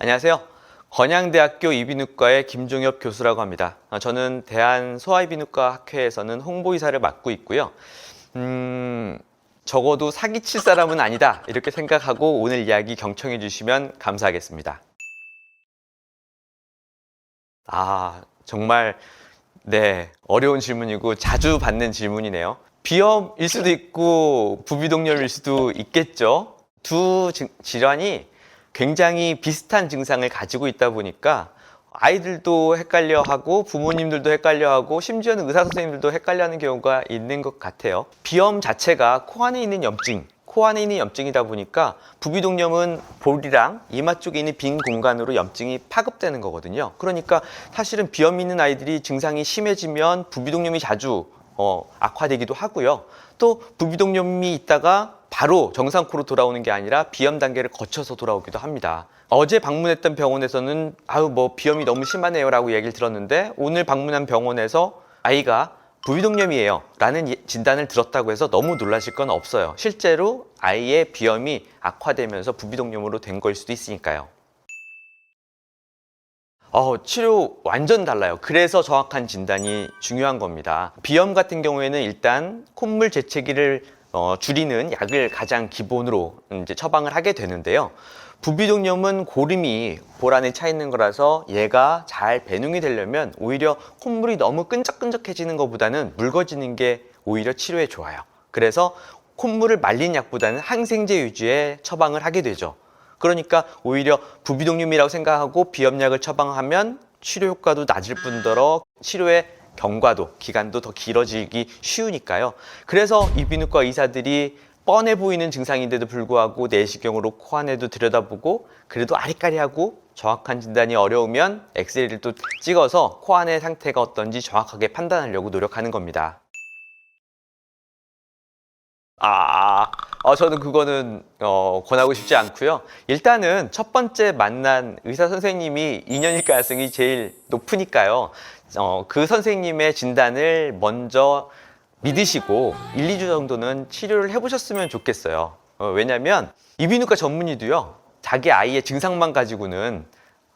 안녕하세요. 건양대학교 이비인후과의 김종엽 교수라고 합니다. 저는 대한소아이비인후과학회에서는 홍보이사를 맡고 있고요. 적어도 사기칠 사람은 아니다 이렇게 생각하고 오늘 이야기 경청해 주시면 감사하겠습니다. 정말 어려운 질문이고 자주 받는 질문이네요. 비염일 수도 있고 부비동염일 수도 있겠죠. 두 질환이 굉장히 비슷한 증상을 가지고 있다 보니까 아이들도 헷갈려하고 부모님들도 헷갈려하고 심지어는 의사 선생님들도 헷갈려하는 경우가 있는 것 같아요. 비염 자체가 코 안에 있는 염증이다 보니까 부비동염은 볼이랑 이마 쪽에 있는 빈 공간으로 염증이 파급되는 거거든요. 그러니까 사실은 비염이 있는 아이들이 증상이 심해지면 부비동염이 자주 악화되기도 하고요. 또 부비동염이 있다가 바로 정상 코로 돌아오는 게 아니라 비염 단계를 거쳐서 돌아오기도 합니다. 어제 방문했던 병원에서는 비염이 너무 심하네요 라고 얘기를 들었는데, 오늘 방문한 병원에서 아이가 부비동염이에요 라는 진단을 들었다고 해서 너무 놀라실 건 없어요. 실제로 아이의 비염이 악화되면서 부비동염으로 된 걸 수도 있으니까요. 치료 완전 달라요. 그래서 정확한 진단이 중요한 겁니다. 비염 같은 경우에는 일단 콧물 재채기를 줄이는 약을 가장 기본으로 이제 처방을 하게 되는데요. 부비동염은 고름이 볼 안에 차 있는 거라서 얘가 잘 배농이 되려면 오히려 콧물이 너무 끈적끈적해지는 것보다는 묽어지는 게 오히려 치료에 좋아요. 그래서 콧물을 말린 약보다는 항생제 위주의 처방을 하게 되죠. 그러니까 오히려 부비동염이라고 생각하고 비염약을 처방하면 치료 효과도 낮을 뿐더러 치료의 경과도, 기간도 더 길어지기 쉬우니까요. 그래서 이비인후과 의사들이 뻔해 보이는 증상인데도 불구하고 내시경으로 코 안에도 들여다보고 그래도 아리까리하고 정확한 진단이 어려우면 엑스레이를 또 찍어서 코 안의 상태가 어떤지 정확하게 판단하려고 노력하는 겁니다. 저는 그거는 권하고 싶지 않고요. 일단은 첫 번째 만난 의사 선생님이 인연일 가능성이 제일 높으니까요. 그 선생님의 진단을 먼저 믿으시고 1, 2주 정도는 치료를 해보셨으면 좋겠어요. 왜냐면 이비인후과 전문의도요, 자기 아이의 증상만 가지고는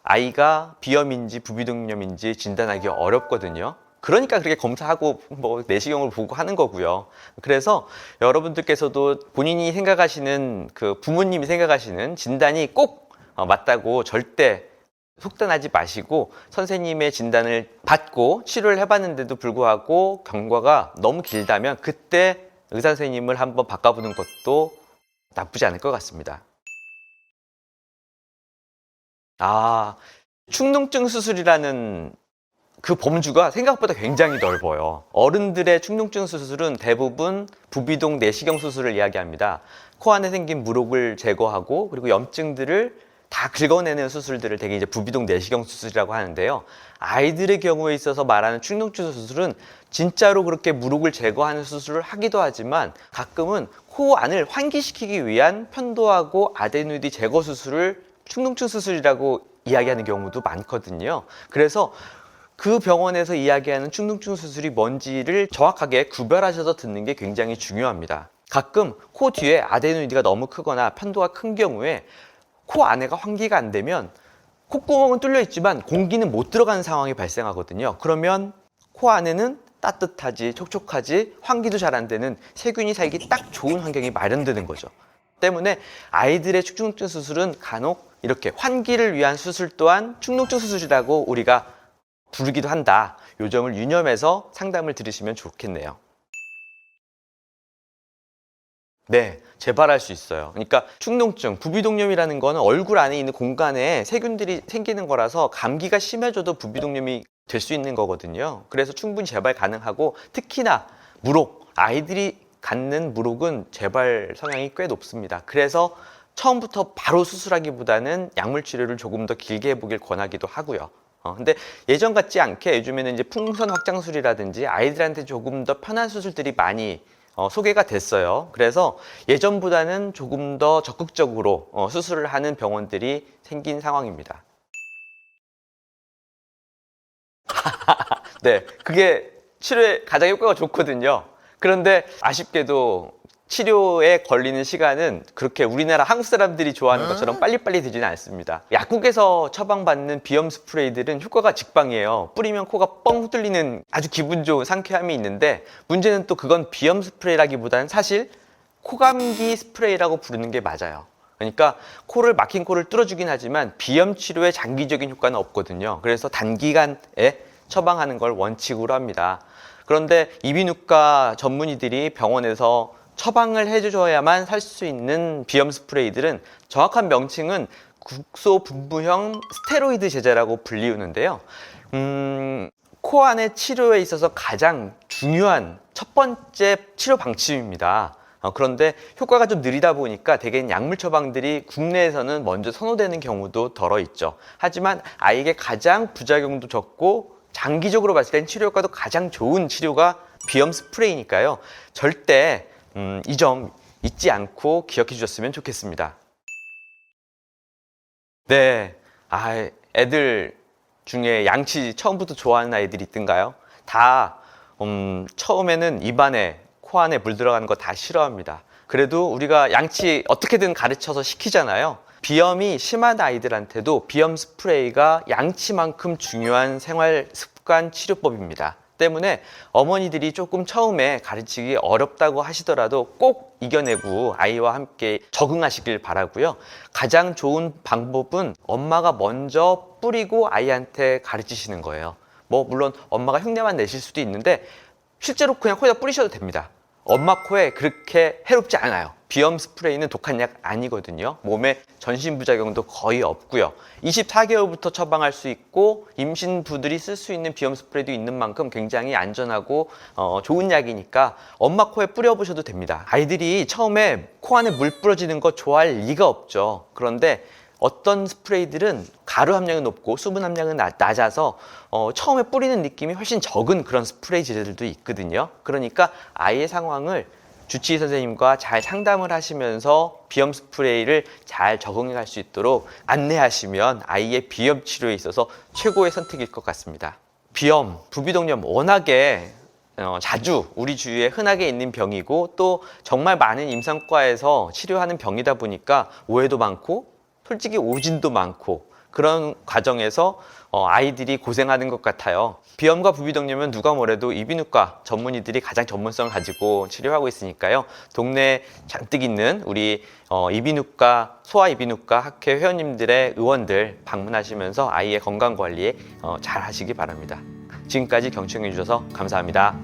아이가 비염인지 부비동염인지 진단하기 어렵거든요. 그러니까 그렇게 검사하고 내시경을 보고 하는 거고요. 그래서 여러분들께서도 본인이 생각하시는 부모님이 생각하시는 진단이 꼭 맞다고 절대 속단하지 마시고, 선생님의 진단을 받고 치료를 해봤는데도 불구하고 경과가 너무 길다면 그때 의사 선생님을 한번 바꿔보는 것도 나쁘지 않을 것 같습니다. 축농증 수술이라는 그 범주가 생각보다 굉장히 넓어요. 어른들의 축농증 수술은 대부분 부비동 내시경 수술을 이야기합니다. 코 안에 생긴 물혹을 제거하고 그리고 염증들을 다 긁어내는 수술들을 대개 이제 부비동 내시경 수술이라고 하는데요. 아이들의 경우에 있어서 말하는 축농증 수술은 진짜로 그렇게 물혹을 제거하는 수술을 하기도 하지만 가끔은 코 안을 환기시키기 위한 편도하고 아데노이드 제거 수술을 축농증 수술이라고 이야기하는 경우도 많거든요. 그래서 그 병원에서 이야기하는 축농증 수술이 뭔지를 정확하게 구별하셔서 듣는 게 굉장히 중요합니다. 가끔 코 뒤에 아데노이드가 너무 크거나 편도가 큰 경우에 코 안에가 환기가 안 되면 콧구멍은 뚫려 있지만 공기는 못 들어가는 상황이 발생하거든요. 그러면 코 안에는 따뜻하지, 촉촉하지, 환기도 잘 안 되는 세균이 살기 딱 좋은 환경이 마련되는 거죠. 때문에 아이들의 축농증 수술은 간혹 이렇게 환기를 위한 수술 또한 축농증 수술이라고 우리가 부르기도 한다. 이 점을 유념해서 상담을 들으시면 좋겠네요. 재발할 수 있어요. 그러니까 축농증, 부비동염이라는 거는 얼굴 안에 있는 공간에 세균들이 생기는 거라서 감기가 심해져도 부비동염이 될 수 있는 거거든요. 그래서 충분히 재발 가능하고, 특히나 물혹, 아이들이 갖는 물혹은 재발 성향이 꽤 높습니다. 그래서 처음부터 바로 수술하기보다는 약물 치료를 조금 더 길게 해보길 권하기도 하고요. 근데 예전 같지 않게 요즘에는 이제 풍선 확장술이라든지 아이들한테 조금 더 편한 수술들이 많이 소개가 됐어요. 그래서 예전보다는 조금 더 적극적으로 수술을 하는 병원들이 생긴 상황입니다. 그게 치료에 가장 효과가 좋거든요. 그런데 아쉽게도 치료에 걸리는 시간은 그렇게 우리나라 한국 사람들이 좋아하는 것처럼 빨리빨리 되지는 않습니다. 약국에서 처방받는 비염 스프레이들은 효과가 직방이에요. 뿌리면 코가 뻥 뚫리는 아주 기분 좋은 상쾌함이 있는데, 문제는 또 그건 비염 스프레이라기보다는 사실 코감기 스프레이라고 부르는 게 맞아요. 그러니까 막힌 코를 뚫어주긴 하지만 비염 치료에 장기적인 효과는 없거든요. 그래서 단기간에 처방하는 걸 원칙으로 합니다. 그런데 이비인후과 전문의들이 병원에서 처방을 해줘야만 살 수 있는 비염 스프레이들은 정확한 명칭은 국소분무형 스테로이드 제제라고 불리우는데요. 코 안의 치료에 있어서 가장 중요한 첫 번째 치료 방침입니다. 그런데 효과가 좀 느리다 보니까 대개는 약물 처방들이 국내에서는 먼저 선호되는 경우도 덜어 있죠. 하지만 아이에게 가장 부작용도 적고 장기적으로 봤을 땐 치료 효과도 가장 좋은 치료가 비염 스프레이니까요. 절대 이 점 잊지 않고 기억해 주셨으면 좋겠습니다. 네, 애들 중에 양치 처음부터 좋아하는 아이들이 있던가요? 다 처음에는 입안에, 코 안에 물 들어가는 거 다 싫어합니다. 그래도 우리가 양치 어떻게든 가르쳐서 시키잖아요. 비염이 심한 아이들한테도 비염 스프레이가 양치만큼 중요한 생활 습관 치료법입니다. 때문에 어머니들이 조금 처음에 가르치기 어렵다고 하시더라도 꼭 이겨내고 아이와 함께 적응하시길 바라고요. 가장 좋은 방법은 엄마가 먼저 뿌리고 아이한테 가르치시는 거예요. 물론 엄마가 흉내만 내실 수도 있는데 실제로 그냥 코에다 뿌리셔도 됩니다. 엄마 코에 그렇게 해롭지 않아요. 비염 스프레이는 독한 약 아니거든요. 몸에 전신부작용도 거의 없고요. 24개월부터 처방할 수 있고 임신부들이 쓸 수 있는 비염 스프레이도 있는 만큼 굉장히 안전하고 좋은 약이니까 엄마 코에 뿌려보셔도 됩니다. 아이들이 처음에 코 안에 물 뿌려지는 거 좋아할 리가 없죠. 그런데 어떤 스프레이들은 가루 함량이 높고 수분 함량은 낮아서 처음에 뿌리는 느낌이 훨씬 적은 그런 스프레이 제제들도 있거든요. 그러니까 아이의 상황을 주치의 선생님과 잘 상담을 하시면서 비염 스프레이를 잘 적응해 갈 수 있도록 안내하시면 아이의 비염 치료에 있어서 최고의 선택일 것 같습니다. 비염, 부비동염 워낙에 자주 우리 주위에 흔하게 있는 병이고 또 정말 많은 임상과에서 치료하는 병이다 보니까 오해도 많고 솔직히 오진도 많고 그런 과정에서 아이들이 고생하는 것 같아요. 비염과 부비동염은 누가 뭐래도 이비인후과 전문의들이 가장 전문성을 가지고 치료하고 있으니까요. 동네에 잔뜩 있는 우리 이비인후과, 소아이비인후과 학회 회원님들의 의원들 방문하시면서 아이의 건강관리에 잘 하시기 바랍니다. 지금까지 경청해 주셔서 감사합니다.